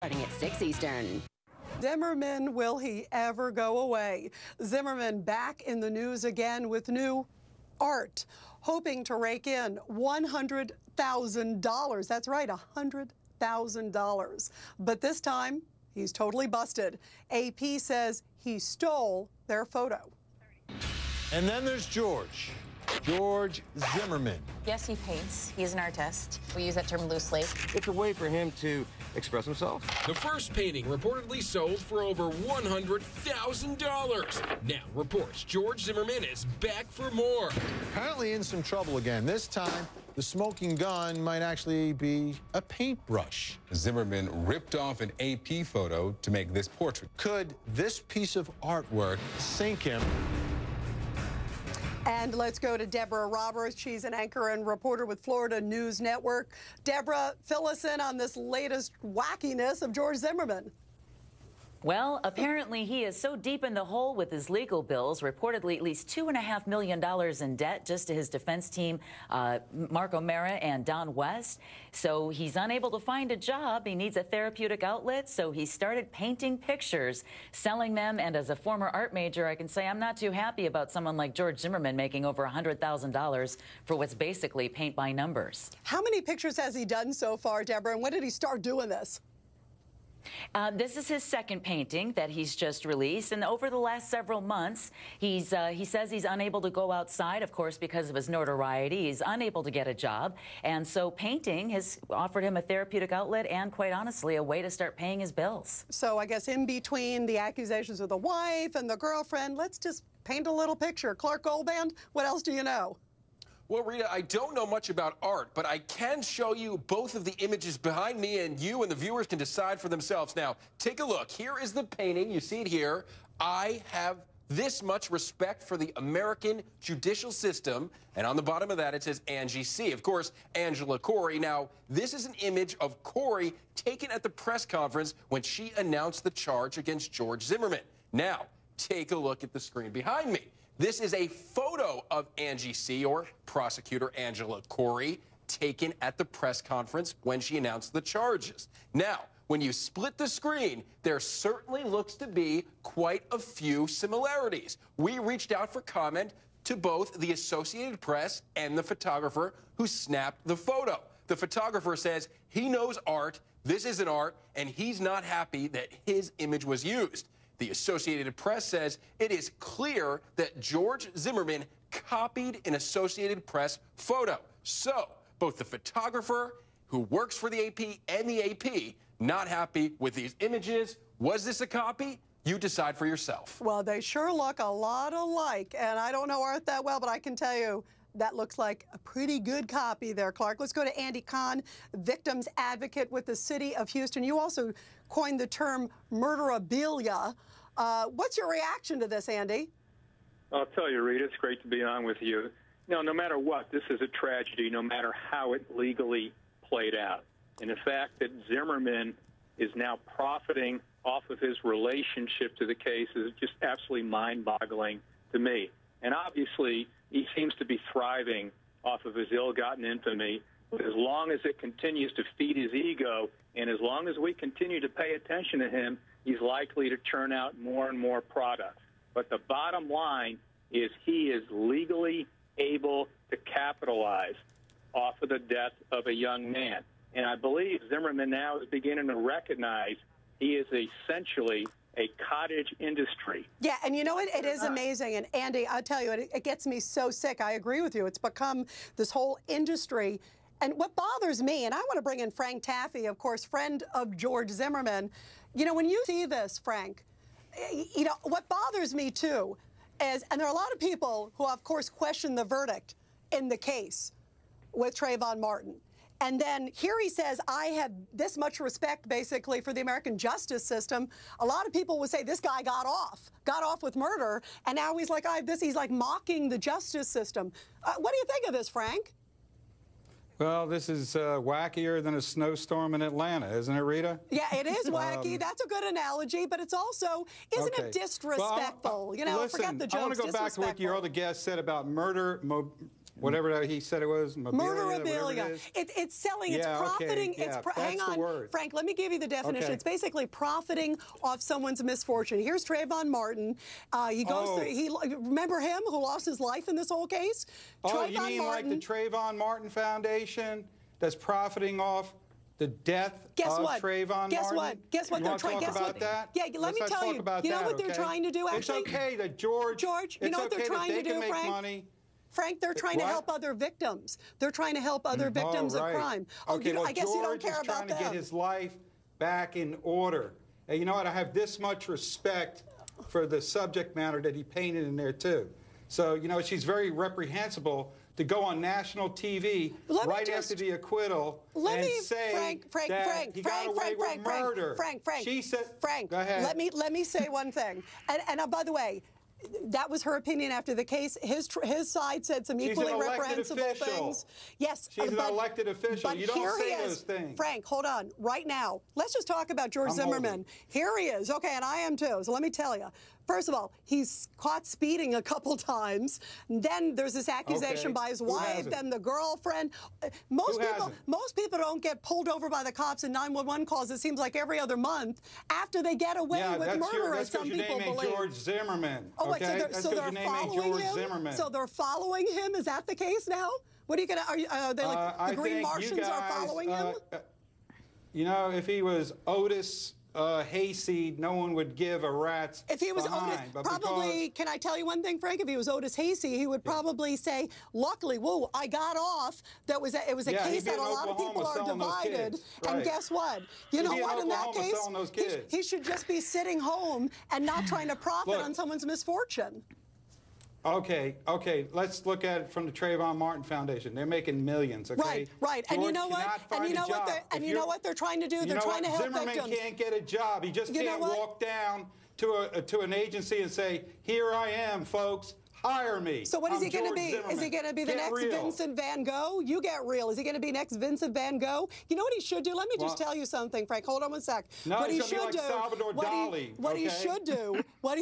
starting at 6 Eastern. Zimmerman, will he ever go away? Zimmerman back in the news again with new art, hoping to rake in $100,000. That's right, $100,000. But this time, he's totally busted. AP says he stole their photo. And then there's George Zimmerman. Yes, he paints. He's an artist. We use that term loosely. It's a way for him to express himself. The first painting reportedly sold for over $100,000. Now reports George Zimmerman is back for more. Apparently in some trouble again. This time, the smoking gun might actually be a paintbrush. Zimmerman ripped off an AP photo to make this portrait. Could this piece of artwork sink him? And let's go to Deborah Roberts. She's an anchor and reporter with Florida News Network. Deborah, fill us in on this latest wackiness of George Zimmerman. Well, apparently he is so deep in the hole with his legal bills, reportedly at least $2.5 million in debt just to his defense team, Mark O'Mara and Don West. So he's unable to find a job. He needs a therapeutic outlet, so he started painting pictures, selling them. And as a former art major, I can say I'm not too happy about someone like George Zimmerman making over $100,000 for what's basically paint by numbers. How many pictures has he done so far, Deborah, and when did he start doing this? This is his second painting that he's just released, and over the last several months, he says he's unable to go outside, of course, because of his notoriety. He's unable to get a job, and so painting has offered him a therapeutic outlet and, quite honestly, a way to start paying his bills. So I guess in between the accusations of the wife and the girlfriend, let's just paint a little picture. Clark Goldband, what else do you know? Well, Rita, I don't know much about art, but I can show you both of the images behind me, and you and the viewers can decide for themselves. Now, take a look. Here is the painting. You see it here. I have this much respect for the American judicial system, and on the bottom of that, it says Angie C. Of course, Angela Corey. Now, this is an image of Corey taken at the press conference when she announced the charge against George Zimmerman. Now, take a look at the screen behind me. This is a photo of Angie C., or prosecutor Angela Corey, taken at the press conference when she announced the charges. Now, when you split the screen, there certainly looks to be quite a few similarities. We reached out for comment to both the Associated Press and the photographer who snapped the photo. The photographer says he knows art, this isn't art, and he's not happy that his image was used. The Associated Press says it is clear that George Zimmerman copied an Associated Press photo. So, both the photographer who works for the AP and the AP not happy with these images. Was this a copy? You decide for yourself. Well, they sure look a lot alike, and I don't know art that well, but I can tell you that looks like a pretty good copy there, Clark. Let's go to Andy Kahn, victims advocate with the city of Houston. You also coined the term murderabilia. What's your reaction to this, Andy? I'll tell you, Rita, it's great to be on with you. No matter what, this is a tragedy, no matter how it legally played out. And the fact that Zimmerman is now profiting off of his relationship to the case is just absolutely mind-boggling to me. And obviously, he seems to be thriving off of his ill-gotten infamy. But as long as it continues to feed his ego, and as long as we continue to pay attention to him, he's likely to churn out more and more products. But the bottom line is he is legally able to capitalize off of the death of a young man. And I believe Zimmerman now is beginning to recognize he is essentially a cottage industry. Yeah, and you know what? It is amazing. And Andy, I'll tell you, it gets me so sick. I agree with you. It's become this whole industry. And what bothers me, and I want to bring in Frank Taffy, of course, friend of George Zimmerman. You know, when you see this, Frank, you know, what bothers me too is, and there are a lot of people who, of course, question the verdict in the case with Trayvon Martin. And then here he says, I have this much respect, basically, for the American justice system. A lot of people would say this guy got off with murder, and now he's like, he's like mocking the justice system. What do you think of this, Frank? Well, this is wackier than a snowstorm in Atlanta, isn't it, Rita? Yeah, it is wacky. That's a good analogy, but it's also, isn't it disrespectful? Well, you know, listen, forget the jokes. I want to go back to what your other guest said about whatever he said it was, murderabilia. It's selling, it's profiting. Okay, yeah, Hang on, Frank, let me give you the definition. Okay. It's basically profiting off someone's misfortune. Here's Trayvon Martin. He goes through, remember him who lost his life in this whole case? Trayvon you mean Martin, like the Trayvon Martin Foundation that's profiting off the death of Trayvon Martin? Guess what? Guess what? You want to talk about that? Yeah, let me tell you. You know what they're trying to do, actually? It's okay that George, you know what they're trying to do, Frank? Money. Frank, they're trying to help other victims. They're trying to help other victims of crime. Okay, well, I guess you don't care about George is trying to get his life back in order. And you know what? I have this much respect for the subject matter that he painted in there, too. So, you know, she's very reprehensible to go on national TV after the acquittal and say that he got away with murder. Frank, she said, Frank, go ahead. let me say one thing. And by the way, that was her opinion after the case. His side said some equally reprehensible things. Yes, she's an elected official. You don't say those things. Frank, hold on. Right now, let's just talk about George Zimmerman. Here he is. Okay, and I am too. So let me tell you. First of all, he's caught speeding a couple times. Then there's this accusation by his wife, then the girlfriend. Most people don't get pulled over by the cops in 911 calls. It seems like every other month after they get away with murder, as some people believe. George Zimmerman. Oh, wait, so they're following him? Zimmerman. So they're following him? Is that the case now? What are you gonna? Are they like the Green Martians are following him? You know, if he was Otis Hayseed, no one would give a rat's If he was Otis, probably, can I tell you one thing, Frank? If he was Otis Hayseed, he would probably say, luckily, whoa, I got off. It was a case that a lot of people are divided. And guess what? You know what, in that case, he should just be sitting home and not trying to profit on someone's misfortune. Okay, let's look at it from the Trayvon Martin Foundation. They're making millions, okay? Right. And you know what? And you know what they're trying to do? They're trying to help victims. Zimmerman can't get a job. He just can't walk down to an agency and say, "Here I am, folks. Hire me." So what is he going to be? Is he going to be the next Vincent Van Gogh? You get real. Is he going to be next Vincent Van Gogh? You know what he should do? Let me just tell you something, Frank. Hold on one sec. No, what he should do, Salvador Dali. What he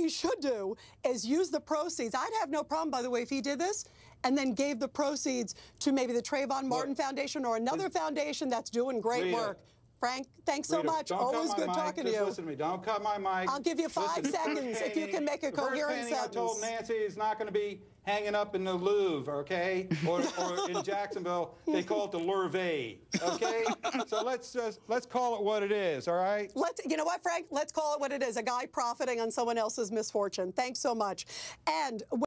should do is use the proceeds. I'd have no problem, by the way, if he did this and then gave the proceeds to maybe the Trayvon Martin Foundation or another foundation that's doing great work. Frank, thanks so much. Always good talking to you. Just listen to me. Don't cut my mic. I'll give you 5 seconds if you can make a coherent sentence. I told Nancy is not going to be hanging up in the Louvre, okay? Or in Jacksonville, they call it the Louvre, okay? So let's call it what it is, all right? You know what, Frank? Let's call it what it is. A guy profiting on someone else's misfortune. Thanks so much. And